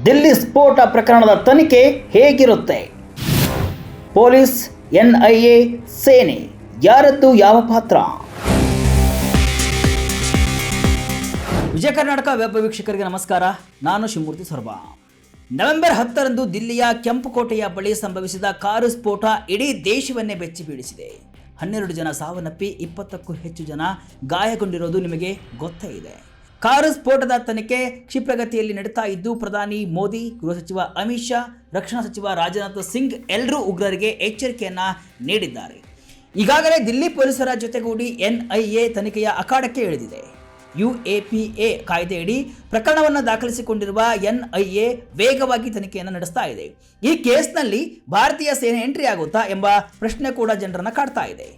ದಿಲ್ಲಿ ಸ್ಫೋಟ ಪ್ರಕರಣದ ತನಿಖೆ ಹೇಗಿರುತ್ತೆ? ಪೊಲೀಸ್, NIA, ಸೇನೆ ಯಾರದ್ದು ಯಾವ ಪಾತ್ರ? ವಿಜಯ ಕರ್ನಾಟಕ ವೆಬ್ ವೀಕ್ಷಕರಿಗೆ ನಮಸ್ಕಾರ. ನಾನು ಶಿವಮೂರ್ತಿ ಸೊರಬ. ನವೆಂಬರ್ 10ರಂದು ದಿಲ್ಲಿಯ ಕೆಂಪುಕೋಟೆಯ ಬಳಿ ಸಂಭವಿಸಿದ ಕಾರು ಸ್ಫೋಟ ಇಡೀ ದೇಶವನ್ನೇ ಬೆಚ್ಚಿ ಬೀಳಿಸಿದೆ. 12 ಜನ ಸಾವನ್ನಪ್ಪಿ 20ಕ್ಕೂ ಹೆಚ್ಚು ಜನ ಗಾಯಗೊಂಡಿರೋದು ನಿಮಗೆ ಗೊತ್ತೇ ಇದೆ. ಕಾರು ಸ್ಫೋಟದ ತನಿಖೆ ಕ್ಷಿಪ್ರಗತಿಯಲ್ಲಿ ನಡೀತಾ ಇದ್ದು, ಪ್ರಧಾನಿ ಮೋದಿ, ಗೃಹ ಸಚಿವ ಅಮಿತ್ ಶಾ, ರಕ್ಷಣಾ ಸಚಿವ ರಾಜನಾಥ್ ಸಿಂಗ್ ಎಲ್ಲರೂ ಉಗ್ರರಿಗೆ ಎಚ್ಚರಿಕೆಯನ್ನ ನೀಡಿದ್ದಾರೆ. ಈಗಾಗಲೇ ದಿಲ್ಲಿ ಪೊಲೀಸರ ಜೊತೆಗೂಡಿ NIA ತನಿಖೆಯ ಅಖಾಡಕ್ಕೆ ಇಳಿದಿದೆ. UAPA ಕಾಯ್ದೆಯಡಿ ಪ್ರಕರಣವನ್ನು ದಾಖಲಿಸಿಕೊಂಡಿರುವ NIA ವೇಗವಾಗಿ ತನಿಖೆಯನ್ನು ನಡೆಸ್ತಾ ಇದೆ. ಈ ಕೇಸ್ನಲ್ಲಿ ಭಾರತೀಯ ಸೇನೆ ಎಂಟ್ರಿ ಆಗುತ್ತಾ ಎಂಬ ಪ್ರಶ್ನೆ ಕೂಡ ಜನರನ್ನ ಕಾಡ್ತಾ ಇದೆ.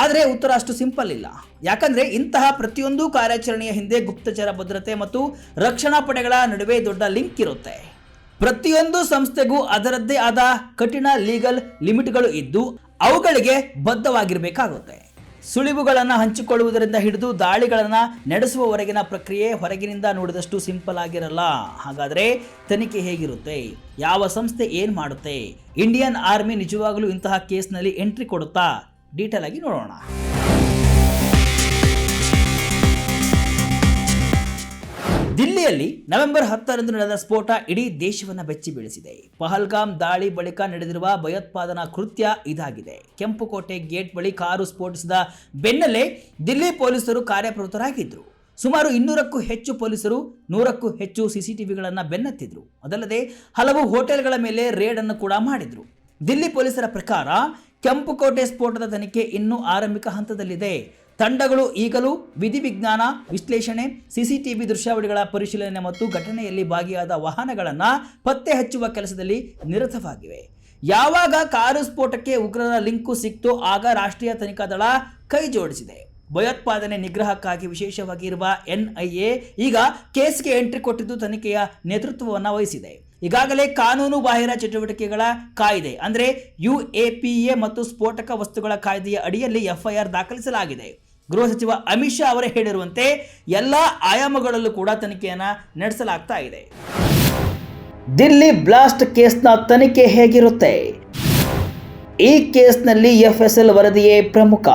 ಆದರೆ ಉತ್ತರ ಅಷ್ಟು ಸಿಂಪಲ್ ಇಲ್ಲ. ಯಾಕಂದ್ರೆ ಇಂತಹ ಪ್ರತಿಯೊಂದು ಕಾರ್ಯಾಚರಣೆಯ ಹಿಂದೆ ಗುಪ್ತಚರ ಭದ್ರತೆ ಮತ್ತು ರಕ್ಷಣಾ ಪಡೆಗಳ ನಡುವೆ ದೊಡ್ಡ ಲಿಂಕ್ ಇರುತ್ತೆ. ಪ್ರತಿಯೊಂದು ಸಂಸ್ಥೆಗೂ ಅದರದ್ದೇ ಆದ ಕಠಿಣ ಲೀಗಲ್ ಲಿಮಿಟ್ಗಳು ಇದ್ದು ಅವುಗಳಿಗೆ ಬದ್ಧವಾಗಿರಬೇಕಾಗುತ್ತೆ. ಸುಳಿವುಗಳನ್ನು ಹಂಚಿಕೊಳ್ಳುವುದರಿಂದ ಹಿಡಿದು ದಾಳಿಗಳನ್ನು ನಡೆಸುವವರೆಗಿನ ಪ್ರಕ್ರಿಯೆ ಹೊರಗಿನಿಂದ ನೋಡಿದಷ್ಟು ಸಿಂಪಲ್ ಆಗಿರಲ್ಲ. ಹಾಗಾದರೆ ತನಿಖೆ ಹೇಗಿರುತ್ತೆ? ಯಾವ ಸಂಸ್ಥೆ ಏನು ಮಾಡುತ್ತೆ? ಇಂಡಿಯನ್ ಆರ್ಮಿ ನಿಜವಾಗಲೂ ಇಂತಹ ಕೇಸ್ನಲ್ಲಿ ಎಂಟ್ರಿ ಕೊಡುತ್ತಾ? ಡೀಟೇಲ್ ಆಗಿ ನೋಡೋಣ. ದಿಲ್ಲಿಯಲ್ಲಿ ನವೆಂಬರ್ 10ರಂದು ನಡೆದ ಸ್ಫೋಟ ಇಡೀ ದೇಶವನ್ನು ಬೆಚ್ಚಿ ಬೀಳಿಸಿದೆ. ಪಹಲ್ಗಾಮ್ ದಾಳಿ ಬಳಿಕ ನಡೆದಿರುವ ಭಯೋತ್ಪಾದನಾ ಕೃತ್ಯ ಇದಾಗಿದೆ. ಕೆಂಪುಕೋಟೆ ಗೇಟ್ ಬಳಿ ಕಾರು ಸ್ಫೋಟಿಸಿದ ಬೆನ್ನಲ್ಲೇ ದಿಲ್ಲಿ ಪೊಲೀಸರು ಕಾರ್ಯಪ್ರವೃತ್ತರಾಗಿದ್ದರು. ಸುಮಾರು 200ಕ್ಕೂ ಹೆಚ್ಚು ಪೊಲೀಸರು 100ಕ್ಕೂ ಹೆಚ್ಚು CCTVಗಳನ್ನು ಬೆನ್ನತ್ತಿದ್ರು. ಅದಲ್ಲದೆ ಹಲವು ಹೋಟೆಲ್ಗಳ ಮೇಲೆ ರೇಡ್ ಅನ್ನು ಕೂಡ ಮಾಡಿದ್ರು. ದಿಲ್ಲಿ ಪೊಲೀಸರ ಪ್ರಕಾರ ಕೆಂಪುಕೋಟೆ ಸ್ಫೋಟದ ತನಿಖೆ ಇನ್ನೂ ಆರಂಭಿಕ ಹಂತದಲ್ಲಿದೆ. ತಂಡಗಳು ಈಗಲೂ ವಿಧಿವಿಜ್ಞಾನ ವಿಶ್ಲೇಷಣೆ, CCTV ದೃಶ್ಯಾವಳಿಗಳ ಪರಿಶೀಲನೆ ಮತ್ತು ಘಟನೆಯಲ್ಲಿ ಭಾಗಿಯಾದ ವಾಹನಗಳನ್ನು ಪತ್ತೆ ಹಚ್ಚುವ ಕೆಲಸದಲ್ಲಿ ನಿರತವಾಗಿವೆ. ಯಾವಾಗ ಕಾರು ಸ್ಫೋಟಕ್ಕೆ ಉಗ್ರರ ಲಿಂಕು ಸಿಕ್ತೋ ಆಗ ರಾಷ್ಟ್ರೀಯ ತನಿಖಾ ದಳ ಕೈ ಜೋಡಿಸಿದೆ. ಭಯೋತ್ಪಾದನೆ ನಿಗ್ರಹಕ್ಕಾಗಿ ವಿಶೇಷವಾಗಿ ಇರುವ NIA ಈಗ ಕೇಸ್ಗೆ ಎಂಟ್ರಿ ಕೊಟ್ಟಿದ್ದು ತನಿಖೆಯ ನೇತೃತ್ವವನ್ನು ವಹಿಸಿದೆ. ಈಗಾಗಲೇ ಕಾನೂನು ಬಾಹಿರ ಚಟುವಟಿಕೆಗಳ ಕಾಯ್ದೆ ಅಂದರೆ UAPA ಮತ್ತು ಸ್ಫೋಟಕ ವಸ್ತುಗಳ ಕಾಯ್ದೆಯ ಅಡಿಯಲ್ಲಿ FIR ದಾಖಲಿಸಲಾಗಿದೆ. ಗೃಹ ಸಚಿವ ಅಮಿತ್ ಶಾ ಅವರೇ ಹೇಳಿರುವಂತೆ ಎಲ್ಲ ಆಯಾಮಗಳಲ್ಲೂ ಕೂಡ ತನಿಖೆಯನ್ನು ನಡೆಸಲಾಗ್ತಾ ಇದೆ. ದಿಲ್ಲಿ ಬ್ಲಾಸ್ಟ್ ಕೇಸ್ನ ತನಿಖೆ ಹೇಗಿರುತ್ತೆ? ಈ ಕೇಸ್ನಲ್ಲಿ FSL ವರದಿಯೇ ಪ್ರಮುಖ.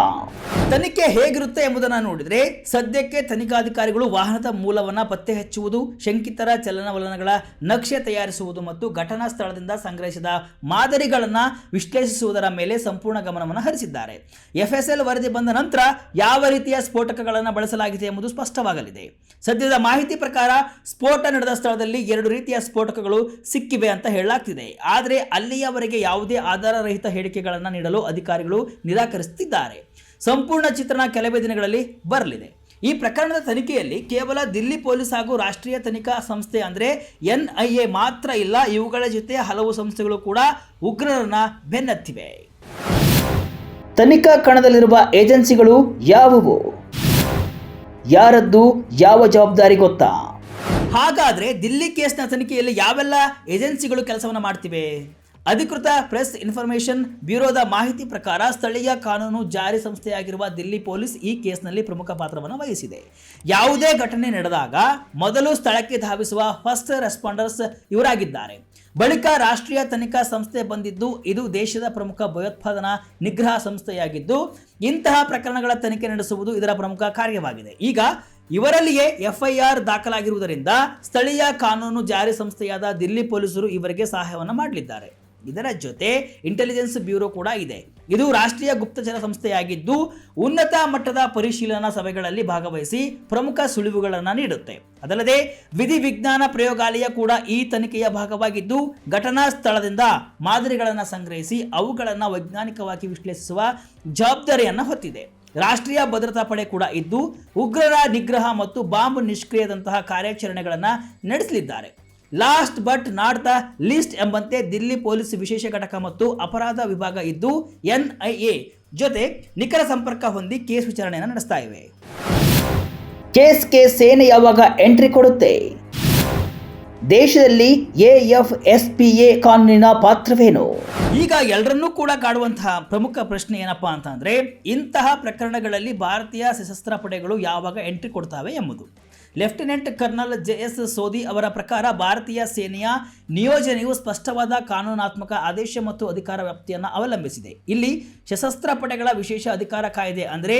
ತನಿಖೆ ಹೇಗಿರುತ್ತೆ ಎಂಬುದನ್ನು ನೋಡಿದರೆ, ಸದ್ಯಕ್ಕೆ ತನಿಖಾಧಿಕಾರಿಗಳು ವಾಹನದ ಮೂಲವನ್ನು ಪತ್ತೆ ಹಚ್ಚುವುದು, ಶಂಕಿತರ ಚಲನವಲನಗಳ ನಕ್ಷೆ ತಯಾರಿಸುವುದು ಮತ್ತು ಘಟನಾ ಸ್ಥಳದಿಂದ ಸಂಗ್ರಹಿಸಿದ ಮಾದರಿಗಳನ್ನು ವಿಶ್ಲೇಷಿಸುವುದರ ಮೇಲೆ ಸಂಪೂರ್ಣ ಗಮನವನ್ನು ಹರಿಸಿದ್ದಾರೆ. FSL ವರದಿ ಬಂದ ನಂತರ ಯಾವ ರೀತಿಯ ಸ್ಫೋಟಕಗಳನ್ನು ಬಳಸಲಾಗಿದೆ ಎಂಬುದು ಸ್ಪಷ್ಟವಾಗಲಿದೆ. ಸದ್ಯದ ಮಾಹಿತಿ ಪ್ರಕಾರ ಸ್ಫೋಟ ನಡೆದ ಸ್ಥಳದಲ್ಲಿ 2 ರೀತಿಯ ಸ್ಫೋಟಕಗಳು ಸಿಕ್ಕಿವೆ ಅಂತ ಹೇಳಲಾಗ್ತಿದೆ. ಆದರೆ ಅಲ್ಲಿಯವರೆಗೆ ಯಾವುದೇ ಆಧಾರರಹಿತ ಹೇಳಿಕೆಗಳನ್ನು ನೀಡಲು ಅಧಿಕಾರಿಗಳು ನಿರಾಕರಿಸುತ್ತಿದ್ದಾರೆ. ಸಂಪೂರ್ಣ ಚಿತ್ರಣ ಕೆಲವೇ ದಿನಗಳಲ್ಲಿ ಬರಲಿದೆ. ಈ ಪ್ರಕರಣದ ತನಿಖೆಯಲ್ಲಿ ಕೇವಲ ದಿಲ್ಲಿ ಪೊಲೀಸ್ ಹಾಗೂ ರಾಷ್ಟ್ರೀಯ ತನಿಖಾ ಸಂಸ್ಥೆ ಅಂದರೆ NIA ಮಾತ್ರ ಇಲ್ಲ, ಇವುಗಳ ಜೊತೆ ಹಲವು ಸಂಸ್ಥೆಗಳು ಕೂಡ ಉಗ್ರರನ್ನ ಬೆನ್ನತ್ತಿವೆ. ತನಿಖಾ ಕಣದಲ್ಲಿರುವ ಏಜೆನ್ಸಿಗಳು ಯಾವುವು? ಯಾರದ್ದು ಯಾವ ಜವಾಬ್ದಾರಿ ಗೊತ್ತಾ? ಹಾಗಾದ್ರೆ ದಿಲ್ಲಿ ಕೇಸ್ನ ತನಿಖೆಯಲ್ಲಿ ಯಾವೆಲ್ಲ ಏಜೆನ್ಸಿಗಳು ಕೆಲಸವನ್ನು ಮಾಡ್ತಿವೆ? ಅಧಿಕೃತ ಪ್ರೆಸ್ ಇನ್ಫಾರ್ಮೇಷನ್ ಬ್ಯೂರೋದ ಮಾಹಿತಿ ಪ್ರಕಾರ ಸ್ಥಳೀಯ ಕಾನೂನು ಜಾರಿ ಸಂಸ್ಥೆಯಾಗಿರುವ ದಿಲ್ಲಿ ಪೊಲೀಸ್ ಈ ಕೇಸ್ನಲ್ಲಿ ಪ್ರಮುಖ ಪಾತ್ರವನ್ನು ವಹಿಸಿದೆ. ಯಾವುದೇ ಘಟನೆ ನಡೆದಾಗ ಮೊದಲು ಸ್ಥಳಕ್ಕೆ ಧಾವಿಸುವ ಫಸ್ಟ್ ರೆಸ್ಪಾಂಡರ್ಸ್ ಇವರಾಗಿದ್ದಾರೆ. ಬಳಿಕ ರಾಷ್ಟ್ರೀಯ ತನಿಖಾ ಸಂಸ್ಥೆ ಬಂದಿದ್ದು, ಇದು ದೇಶದ ಪ್ರಮುಖ ಭಯೋತ್ಪಾದನಾ ನಿಗ್ರಹ ಸಂಸ್ಥೆಯಾಗಿದ್ದು ಇಂತಹ ಪ್ರಕರಣಗಳ ತನಿಖೆ ನಡೆಸುವುದು ಇದರ ಪ್ರಮುಖ ಕಾರ್ಯವಾಗಿದೆ. ಈಗ ಇವರಲ್ಲಿಯೇ FIR ದಾಖಲಾಗಿರುವುದರಿಂದ ಸ್ಥಳೀಯ ಕಾನೂನು ಜಾರಿ ಸಂಸ್ಥೆಯಾದ ದಿಲ್ಲಿ ಪೊಲೀಸರು ಇವರಿಗೆ ಸಹಾಯವನ್ನು ಮಾಡಲಿದ್ದಾರೆ. ಇದರ ಜೊತೆ ಇಂಟೆಲಿಜೆನ್ಸ್ ಬ್ಯೂರೋ ಕೂಡ ಇದೆ. ಇದು ರಾಷ್ಟ್ರೀಯ ಗುಪ್ತಚರ ಸಂಸ್ಥೆಯಾಗಿದ್ದು ಉನ್ನತ ಮಟ್ಟದ ಪರಿಶೀಲನಾ ಸಭೆಗಳಲ್ಲಿ ಭಾಗವಹಿಸಿ ಪ್ರಮುಖ ಸುಳಿವುಗಳನ್ನು ನೀಡುತ್ತೆ. ಅದಲ್ಲದೆ ವಿಧಿವಿಜ್ಞಾನ ಪ್ರಯೋಗಾಲಯ ಕೂಡ ಈ ತನಿಖೆಯ ಭಾಗವಾಗಿದ್ದು ಘಟನಾ ಸ್ಥಳದಿಂದ ಮಾದರಿಗಳನ್ನು ಸಂಗ್ರಹಿಸಿ ಅವುಗಳನ್ನು ವೈಜ್ಞಾನಿಕವಾಗಿ ವಿಶ್ಲೇಷಿಸುವ ಜವಾಬ್ದಾರಿಯನ್ನು ಹೊತ್ತಿದೆ. ರಾಷ್ಟ್ರೀಯ ಭದ್ರತಾ ಪಡೆ ಕೂಡ ಇದ್ದು ಉಗ್ರರ ನಿಗ್ರಹ ಮತ್ತು ಬಾಂಬ್ ನಿಷ್ಕ್ರಿಯದಂತಹ ಕಾರ್ಯಾಚರಣೆಗಳನ್ನು ನಡೆಸಲಿದ್ದಾರೆ. Last but not the least ಎಂಬಂತೆ ದಿಲ್ಲಿ ಪೊಲೀಸ್ ವಿಶೇಷ ಘಟಕ ಮತ್ತು ಅಪರಾಧ ವಿಭಾಗ ಇದ್ದು NIA ಜೊತೆ ನಿಖರ ಸಂಪರ್ಕ ಹೊಂದಿ ಕೇಸ್ ವಿಚಾರಣೆಯನ್ನು ನಡೆಸ್ತಾ ಇವೆ. ಕೇಸ್ಗೆ ಸೇನೆ ಯಾವಾಗ ಎಂಟ್ರಿ ಕೊಡುತ್ತೆ? ದೇಶದಲ್ಲಿ AFSPA ಕಾನೂನಿನ ಪಾತ್ರವೇನು? ಈಗ ಎಲ್ಲರನ್ನೂ ಕೂಡ ಕಾಡುವಂತಹ ಪ್ರಮುಖ ಪ್ರಶ್ನೆ ಏನಪ್ಪಾ ಅಂತಂದ್ರೆ, ಇಂತಹ ಪ್ರಕರಣಗಳಲ್ಲಿ ಭಾರತೀಯ ಸಶಸ್ತ್ರ ಪಡೆಗಳು ಯಾವಾಗ ಎಂಟ್ರಿ ಕೊಡ್ತಾವೆ ಎಂಬುದು. ಲೆಫ್ಟಿನೆಂಟ್ ಕರ್ನಲ್ ಜೆಎಸ್ ಸೋದಿ ಅವರ ಪ್ರಕಾರ ಭಾರತೀಯ ಸೇನೆಯ ನಿಯೋಜನೆಯು ಸ್ಪಷ್ಟವಾದ ಕಾನೂನಾತ್ಮಕ ಆದೇಶ ಮತ್ತು ಅಧಿಕಾರ ವ್ಯಾಪ್ತಿಯನ್ನು ಅವಲಂಬಿಸಿದೆ. ಇಲ್ಲಿ ಸಶಸ್ತ್ರ ಪಡೆಗಳ ವಿಶೇಷ ಅಧಿಕಾರ ಕಾಯ್ದೆ ಅಂದರೆ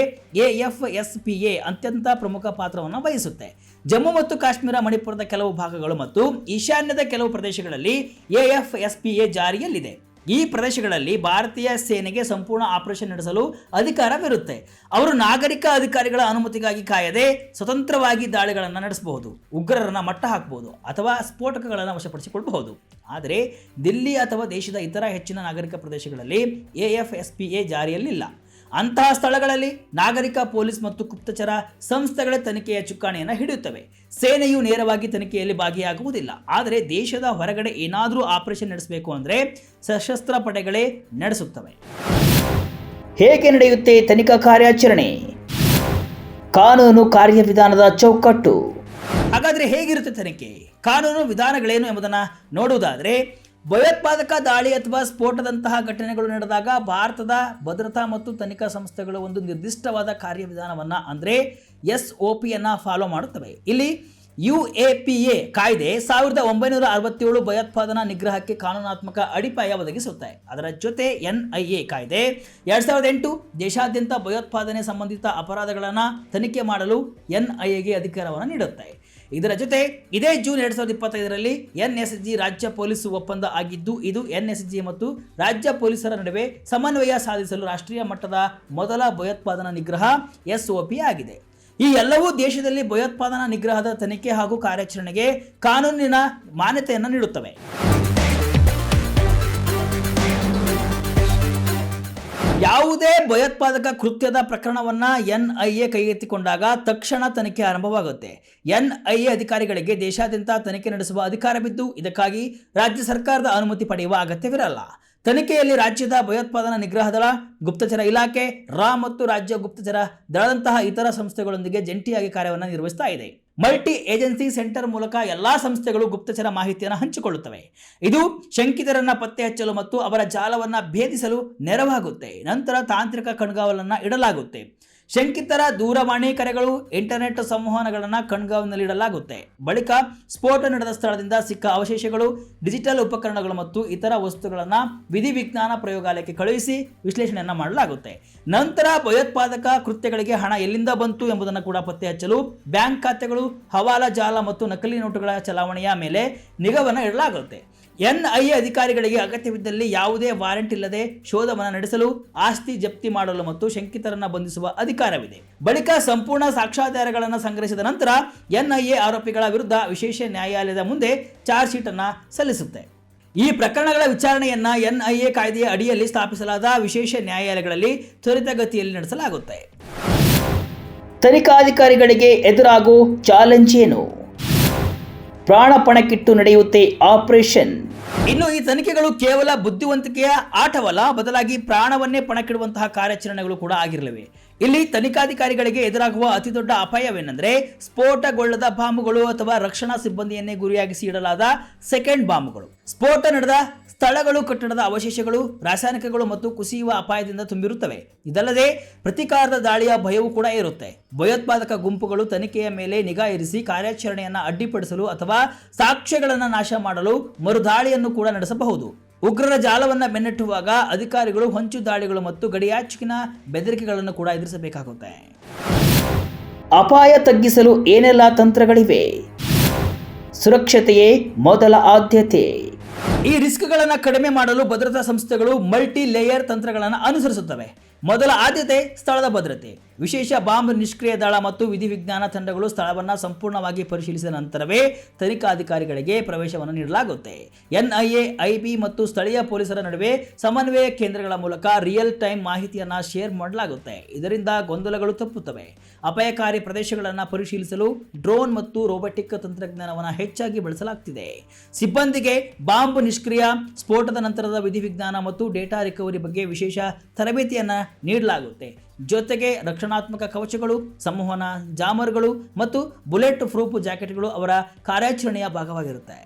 AFSPA ಅತ್ಯಂತ ಪ್ರಮುಖ ಪಾತ್ರವನ್ನು ವಹಿಸುತ್ತೆ. ಜಮ್ಮು ಮತ್ತು ಕಾಶ್ಮೀರ, ಮಣಿಪುರದ ಕೆಲವು ಭಾಗಗಳು ಮತ್ತು ಈಶಾನ್ಯದ ಕೆಲವು ಪ್ರದೇಶಗಳಲ್ಲಿ AFSPA ಜಾರಿಯಲ್ಲಿದೆ. ಈ ಪ್ರದೇಶಗಳಲ್ಲಿ ಭಾರತೀಯ ಸೇನೆಗೆ ಸಂಪೂರ್ಣ ಆಪರೇಷನ್ ನಡೆಸಲು ಅಧಿಕಾರವಿರುತ್ತೆ. ಅವರು ನಾಗರಿಕ ಅಧಿಕಾರಿಗಳ ಅನುಮತಿಗಾಗಿ ಕಾಯದೆ ಸ್ವತಂತ್ರವಾಗಿ ದಾಳಿಗಳನ್ನು ನಡೆಸಬಹುದು, ಉಗ್ರರನ್ನು ಮಟ್ಟ ಹಾಕಬಹುದು ಅಥವಾ ಸ್ಫೋಟಕಗಳನ್ನು ವಶಪಡಿಸಿಕೊಳ್ಳಬಹುದು. ಆದರೆ ದಿಲ್ಲಿ ಅಥವಾ ದೇಶದ ಇತರ ಹೆಚ್ಚಿನ ನಾಗರಿಕ ಪ್ರದೇಶಗಳಲ್ಲಿ AFSPA ಜಾರಿಯಲ್ಲಿಲ್ಲ. ಅಂತಹ ಸ್ಥಳಗಳಲ್ಲಿ ನಾಗರಿಕ ಪೊಲೀಸ್ ಮತ್ತು ಗುಪ್ತಚರ ಸಂಸ್ಥೆಗಳ ತನಿಖೆಯ ಚುಕ್ಕಾಣಿಯನ್ನು ಹಿಡಿಯುತ್ತವೆ. ಸೇನೆಯು ನೇರವಾಗಿ ತನಿಖೆಯಲ್ಲಿ ಭಾಗಿಯಾಗುವುದಿಲ್ಲ. ಆದರೆ ದೇಶದ ಹೊರಗಡೆ ಏನಾದರೂ ಆಪರೇಷನ್ ನಡೆಸಬೇಕು ಅಂದರೆ ಸಶಸ್ತ್ರ ಪಡೆಗಳೇ ನಡೆಸುತ್ತವೆ. ಹೇಗೆ ನಡೆಯುತ್ತೆ ತನಿಖಾ ಕಾರ್ಯಾಚರಣೆ? ಕಾನೂನು ಕಾರ್ಯವಿಧಾನದ ಚೌಕಟ್ಟು. ಹಾಗಾದರೆ ಹೇಗಿರುತ್ತೆ ತನಿಖೆ? ಕಾನೂನು ವಿಧಾನಗಳೇನು ಎಂಬುದನ್ನು ನೋಡುವುದಾದರೆ, ಭಯೋತ್ಪಾದಕ ದಾಳಿ ಅಥವಾ ಸ್ಫೋಟದಂತಹ ಘಟನೆಗಳು ನಡೆದಾಗ ಭಾರತದ ಭದ್ರತಾ ಮತ್ತು ತನಿಖಾ ಸಂಸ್ಥೆಗಳು ಒಂದು ನಿರ್ದಿಷ್ಟವಾದ ಕಾರ್ಯವಿಧಾನವನ್ನು ಅಂದರೆ SOPಯನ್ನು ಫಾಲೋ ಮಾಡುತ್ತವೆ. ಇಲ್ಲಿ UAPA ಕಾಯ್ದೆ 1967 ಭಯೋತ್ಪಾದನಾ ನಿಗ್ರಹಕ್ಕೆ ಕಾನೂನಾತ್ಮಕ ಅಡಿಪಾಯ ಒದಗಿಸುತ್ತೆ. ಅದರ ಜೊತೆ NIA ಕಾಯ್ದೆ 2008 ದೇಶಾದ್ಯಂತ ಭಯೋತ್ಪಾದನೆ ಸಂಬಂಧಿತ ಅಪರಾಧಗಳನ್ನು ತನಿಖೆ ಮಾಡಲು NIAಗೆ ಅಧಿಕಾರವನ್ನು ನೀಡುತ್ತೆ. ಇದರ ಜೊತೆ ಇದೇ ಜೂನ್ 2025ರಲ್ಲಿ NSG ರಾಜ್ಯ ಪೊಲೀಸ್ ಒಪ್ಪಂದ ಆಗಿದ್ದು, ಇದು NSG ಮತ್ತು ರಾಜ್ಯ ಪೊಲೀಸರ ನಡುವೆ ಸಮನ್ವಯ ಸಾಧಿಸಲು ರಾಷ್ಟ್ರೀಯ ಮಟ್ಟದ ಮೊದಲ ಭಯೋತ್ಪಾದನಾ ನಿಗ್ರಹ SOP ಆಗಿದೆ. ಈ ಎಲ್ಲವೂ ದೇಶದಲ್ಲಿ ಭಯೋತ್ಪಾದನಾ ನಿಗ್ರಹದ ತನಿಖೆ ಹಾಗೂ ಕಾರ್ಯಾಚರಣೆಗೆ ಕಾನೂನಿನ ಮಾನ್ಯತೆಯನ್ನು ನೀಡುತ್ತವೆ. ಯಾವುದೇ ಭಯೋತ್ಪಾದಕ ಕೃತ್ಯದ ಪ್ರಕರಣವನ್ನ NIA ಕೈಗೆತ್ತಿಕೊಂಡಾಗ ತಕ್ಷಣ ತನಿಖೆ ಆರಂಭವಾಗುತ್ತೆ. NIA ಅಧಿಕಾರಿಗಳಿಗೆ ದೇಶಾದ್ಯಂತ ತನಿಖೆ ನಡೆಸುವ ಅಧಿಕಾರವಿದ್ದು, ಇದಕ್ಕಾಗಿ ರಾಜ್ಯ ಸರ್ಕಾರದ ಅನುಮತಿ ಪಡೆಯುವ ಅಗತ್ಯವಿರಲ್ಲ. ತನಿಖೆಯಲ್ಲಿ ರಾಜ್ಯದ ಭಯೋತ್ಪಾದನಾ ನಿಗ್ರಹ ದಳ, ಗುಪ್ತಚರ ಇಲಾಖೆ, ರಾ ಮತ್ತು ರಾಜ್ಯ ಗುಪ್ತಚರ ದಳದಂತಹ ಇತರ ಸಂಸ್ಥೆಗಳೊಂದಿಗೆ ಜಂಟಿಯಾಗಿ ಕಾರ್ಯವನ್ನು ನಿರ್ವಹಿಸ್ತಾ ಇದೆ. ಮಲ್ಟಿ ಏಜೆನ್ಸಿ ಸೆಂಟರ್ ಮೂಲಕ ಎಲ್ಲಾ ಸಂಸ್ಥೆಗಳು ಗುಪ್ತಚರ ಮಾಹಿತಿಯನ್ನು ಹಂಚಿಕೊಳ್ಳುತ್ತವೆ. ಇದು ಶಂಕಿತರನ್ನ ಪತ್ತೆ ಹಚ್ಚಲು ಮತ್ತು ಅವರ ಜಾಲವನ್ನು ಭೇದಿಸಲು ನೆರವಾಗುತ್ತೆ. ನಂತರ ತಾಂತ್ರಿಕ ಕಣ್ಗಾವಲನ್ನು ಇಡಲಾಗುತ್ತೆ. ಶಂಕಿತರ ದೂರವಾಣಿ ಕರೆಗಳು, ಇಂಟರ್ನೆಟ್ ಸಂವಹನಗಳನ್ನು ಕಣ್ಗಾವಲಿನಲ್ಲಿಡಲಾಗುತ್ತೆ. ಬಳಿಕ ಸ್ಫೋಟ ನಡೆದ ಸ್ಥಳದಿಂದ ಸಿಕ್ಕ ಅವಶೇಷಗಳು, ಡಿಜಿಟಲ್ ಉಪಕರಣಗಳು ಮತ್ತು ಇತರ ವಸ್ತುಗಳನ್ನು ವಿಧಿವಿಜ್ಞಾನ ಪ್ರಯೋಗಾಲಯಕ್ಕೆ ಕಳುಹಿಸಿ ವಿಶ್ಲೇಷಣೆಯನ್ನು ಮಾಡಲಾಗುತ್ತೆ. ನಂತರ ಭಯೋತ್ಪಾದಕ ಕೃತ್ಯಗಳಿಗೆ ಹಣ ಎಲ್ಲಿಂದ ಬಂತು ಎಂಬುದನ್ನು ಕೂಡ ಪತ್ತೆ ಹಚ್ಚಲು ಬ್ಯಾಂಕ್ ಖಾತೆಗಳು, ಹವಾಲಾ ಜಾಲ ಮತ್ತು ನಕಲಿ ನೋಟುಗಳ ಚಲಾವಣೆಯ ಮೇಲೆ ನಿಗಾವನ್ನು ಇಡಲಾಗುತ್ತೆ. NIA ಅಧಿಕಾರಿಗಳಿಗೆ ಅಗತ್ಯವಿದ್ದಲ್ಲಿ ಯಾವುದೇ ವಾರೆಂಟ್ ಇಲ್ಲದೆ ಶೋಧವನ್ನು ನಡೆಸಲು, ಆಸ್ತಿ ಜಪ್ತಿ ಮಾಡಲು ಮತ್ತು ಶಂಕಿತರನ್ನು ಬಂಧಿಸುವ ಅಧಿಕಾರವಿದೆ. ಬಳಿಕ ಸಂಪೂರ್ಣ ಸಾಕ್ಷ್ಯಾಧಾರಗಳನ್ನು ಸಂಗ್ರಹಿಸಿದ ನಂತರ NIA ಆರೋಪಿಗಳ ವಿರುದ್ಧ ವಿಶೇಷ ನ್ಯಾಯಾಲಯದ ಮುಂದೆ ಚಾರ್ಜ್ ಶೀಟ್ ಅನ್ನು ಸಲ್ಲಿಸುತ್ತೆ. ಈ ಪ್ರಕರಣಗಳ ವಿಚಾರಣೆಯನ್ನ NIA ಕಾಯ್ದೆಯ ಅಡಿಯಲ್ಲಿ ಸ್ಥಾಪಿಸಲಾದ ವಿಶೇಷ ನ್ಯಾಯಾಲಯಗಳಲ್ಲಿ ತ್ವರಿತಗತಿಯಲ್ಲಿ ನಡೆಸಲಾಗುತ್ತೆ. ತನಿಖಾಧಿಕಾರಿಗಳಿಗೆ ಎದುರಾಗೋ ಚಾಲೆಂಜ್ ಏನು? ಪ್ರಾಣ ಪಣಕ್ಕಿಟ್ಟು ನಡೆಯುತ್ತೆ ಆಪರೇಷನ್. ಇನ್ನು ಈ ತನಿಖೆಗಳು ಕೇವಲ ಬುದ್ಧಿವಂತಿಕೆಯ ಆಟವಲ್ಲ, ಬದಲಾಗಿ ಪ್ರಾಣವನ್ನೇ ಪಣಕ್ಕಿಡುವಂತಹ ಕಾರ್ಯಾಚರಣೆಗಳು ಕೂಡ ಆಗಿರಲಿವೆ. ಇಲ್ಲಿ ತನಿಖಾಧಿಕಾರಿಗಳಿಗೆ ಎದುರಾಗುವ ಅತಿದೊಡ್ಡ ಅಪಾಯವೇನೆಂದರೆ ಸ್ಫೋಟಗೊಳ್ಳದ ಬಾಂಬುಗಳು ಅಥವಾ ರಕ್ಷಣಾ ಸಿಬ್ಬಂದಿಯನ್ನೇ ಗುರಿಯಾಗಿಸಿ ಇಡಲಾದ ಸೆಕೆಂಡ್ ಬಾಂಬುಗಳು. ಸ್ಫೋಟ ನಡೆದ ಸ್ಥಳಗಳು ಕಟ್ಟಡದ ಅವಶೇಷಗಳು, ರಾಸಾಯನಿಕಗಳು ಮತ್ತು ಕುಸಿಯುವ ಅಪಾಯದಿಂದ ತುಂಬಿರುತ್ತವೆ. ಇದಲ್ಲದೆ ಪ್ರತೀಕಾರದ ದಾಳಿಯ ಭಯವೂ ಕೂಡ ಇರುತ್ತೆ. ಭಯೋತ್ಪಾದಕ ಗುಂಪುಗಳು ತನಿಖೆಯ ಮೇಲೆ ನಿಗಾ ಇರಿಸಿ ಕಾರ್ಯಾಚರಣೆಯನ್ನು ಅಡ್ಡಿಪಡಿಸಲು ಅಥವಾ ಸಾಕ್ಷ್ಯಗಳನ್ನು ನಾಶ ಮಾಡಲು ಮರುದಾಳಿಯನ್ನು ಕೂಡ ನಡೆಸಬಹುದು. ಉಗ್ರರ ಜಾಲವನ್ನು ಬೆನ್ನಟ್ಟುವಾಗ ಅಧಿಕಾರಿಗಳು ಹೊಂಚು ದಾಳಿಗಳು ಮತ್ತು ಗಡಿಯಾಚೆಗಿನ ಬೆದರಿಕೆಗಳನ್ನು ಕೂಡ ಎದುರಿಸಬೇಕಾಗುತ್ತೆ. ಅಪಾಯ ತಗ್ಗಿಸಲು ಏನೆಲ್ಲ ತಂತ್ರಗಳಿವೆ? ಸುರಕ್ಷತೆಯೇ ಮೊದಲ ಆದ್ಯತೆ. ಈ ರಿಸ್ಕ್ಗಳನ್ನು ಕಡಿಮೆ ಮಾಡಲು ಭದ್ರತಾ ಸಂಸ್ಥೆಗಳು ಮಲ್ಟಿ ಲೇಯರ್ ತಂತ್ರಗಳನ್ನು ಅನುಸರಿಸುತ್ತವೆ. ಮೊದಲ ಆದ್ಯತೆ ಸ್ಥಳದ ಭದ್ರತೆ. ವಿಶೇಷ ಬಾಂಬ್ ನಿಷ್ಕ್ರಿಯ ದಳ ಮತ್ತು ವಿಧಿವಿಜ್ಞಾನ ತಂಡಗಳು ಸ್ಥಳವನ್ನು ಸಂಪೂರ್ಣವಾಗಿ ಪರಿಶೀಲಿಸಿದ ನಂತರವೇ ತನಿಖಾಧಿಕಾರಿಗಳಿಗೆ ಪ್ರವೇಶವನ್ನು ನೀಡಲಾಗುತ್ತೆ. NIA, IB ಮತ್ತು ಸ್ಥಳೀಯ ಪೊಲೀಸರ ನಡುವೆ ಸಮನ್ವಯ ಕೇಂದ್ರಗಳ ಮೂಲಕ ರಿಯಲ್ ಟೈಮ್ ಮಾಹಿತಿಯನ್ನು ಶೇರ್ ಮಾಡಲಾಗುತ್ತೆ. ಇದರಿಂದ ಗೊಂದಲಗಳು ತಪ್ಪುತ್ತವೆ. ಅಪಾಯಕಾರಿ ಪ್ರದೇಶಗಳನ್ನು ಪರಿಶೀಲಿಸಲು ಡ್ರೋನ್ ಮತ್ತು ರೋಬೋಟಿಕ್ ತಂತ್ರಜ್ಞಾನವನ್ನು ಹೆಚ್ಚಾಗಿ ಬಳಸಲಾಗುತ್ತಿದೆ. ಸಿಬ್ಬಂದಿಗೆ ಬಾಂಬ್ ನಿಷ್ಕ್ರಿಯ, ಸ್ಫೋಟದ ನಂತರದ ವಿಧಿವಿಜ್ಞಾನ ಮತ್ತು ಡೇಟಾ ರಿಕವರಿ ಬಗ್ಗೆ ವಿಶೇಷ ತರಬೇತಿಯನ್ನು ನೀಡಲಾಗುತ್ತೆ. ಜೊತೆಗೆ ರಕ್ಷಣಾತ್ಮಕ ಕವಚಗಳು, ಸಂವಹನ ಜಾಮರ್ಗಳು ಮತ್ತು ಬುಲೆಟ್ ಪ್ರೂಫ್ ಜಾಕೆಟ್ಗಳು ಅವರ ಕಾರ್ಯಾಚರಣೆಯ ಭಾಗವಾಗಿರುತ್ತೆ.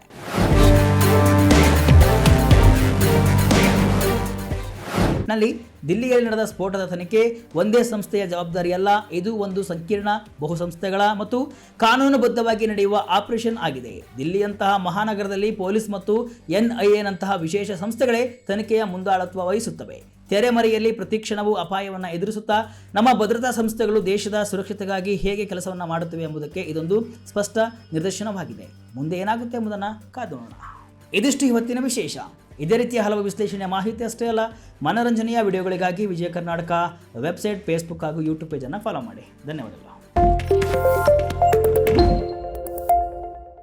ನಲ್ಲಿ ದಿಲ್ಲಿಯಲ್ಲಿ ನಡೆದ ಸ್ಫೋಟದ ತನಿಖೆ ಒಂದೇ ಸಂಸ್ಥೆಯ ಜವಾಬ್ದಾರಿಯಲ್ಲ, ಇದು ಒಂದು ಸಂಕೀರ್ಣ ಬಹುಸಂಸ್ಥೆಗಳ ಮತ್ತು ಕಾನೂನುಬದ್ಧವಾಗಿ ನಡೆಯುವ ಆಪರೇಷನ್ ಆಗಿದೆ. ದಿಲ್ಲಿಯಂತಹ ಮಹಾನಗರದಲ್ಲಿ ಪೊಲೀಸ್ ಮತ್ತು NIAನಂತಹ ವಿಶೇಷ ಸಂಸ್ಥೆಗಳೇ ತನಿಖೆಯ ಮುಂದಾಳತ್ವ ವಹಿಸುತ್ತವೆ. ತೆರೆಮರೆಯಲ್ಲಿ ಪ್ರತಿಕ್ಷಣವೂ ಅಪಾಯವನ್ನು ಎದುರಿಸುತ್ತಾ ನಮ್ಮ ಭದ್ರತಾ ಸಂಸ್ಥೆಗಳು ದೇಶದ ಸುರಕ್ಷತೆಗಾಗಿ ಹೇಗೆ ಕೆಲಸವನ್ನು ಮಾಡುತ್ತವೆ ಎಂಬುದಕ್ಕೆ ಇದೊಂದು ಸ್ಪಷ್ಟ ನಿದರ್ಶನವಾಗಿದೆ. ಮುಂದೆ ಏನಾಗುತ್ತೆ ಎಂಬುದನ್ನು ಕಾದು ನೋಡೋಣ. ಇದಿಷ್ಟು ಇವತ್ತಿನ ವಿಶೇಷ. ಇದೇ ರೀತಿಯ ಹಲವು ವಿಶ್ಲೇಷಣೆಯ ಮಾಹಿತಿ ಅಷ್ಟೇ ಅಲ್ಲ, ಮನೋರಂಜನೆಯ ವಿಡಿಯೋಗಳಿಗಾಗಿ ವಿಜಯ ಕರ್ನಾಟಕ ವೆಬ್ಸೈಟ್, ಫೇಸ್ಬುಕ್ ಹಾಗೂ ಯೂಟ್ಯೂಬ್ ಪೇಜನ್ನು ಫಾಲೋ ಮಾಡಿ. ಧನ್ಯವಾದಗಳು.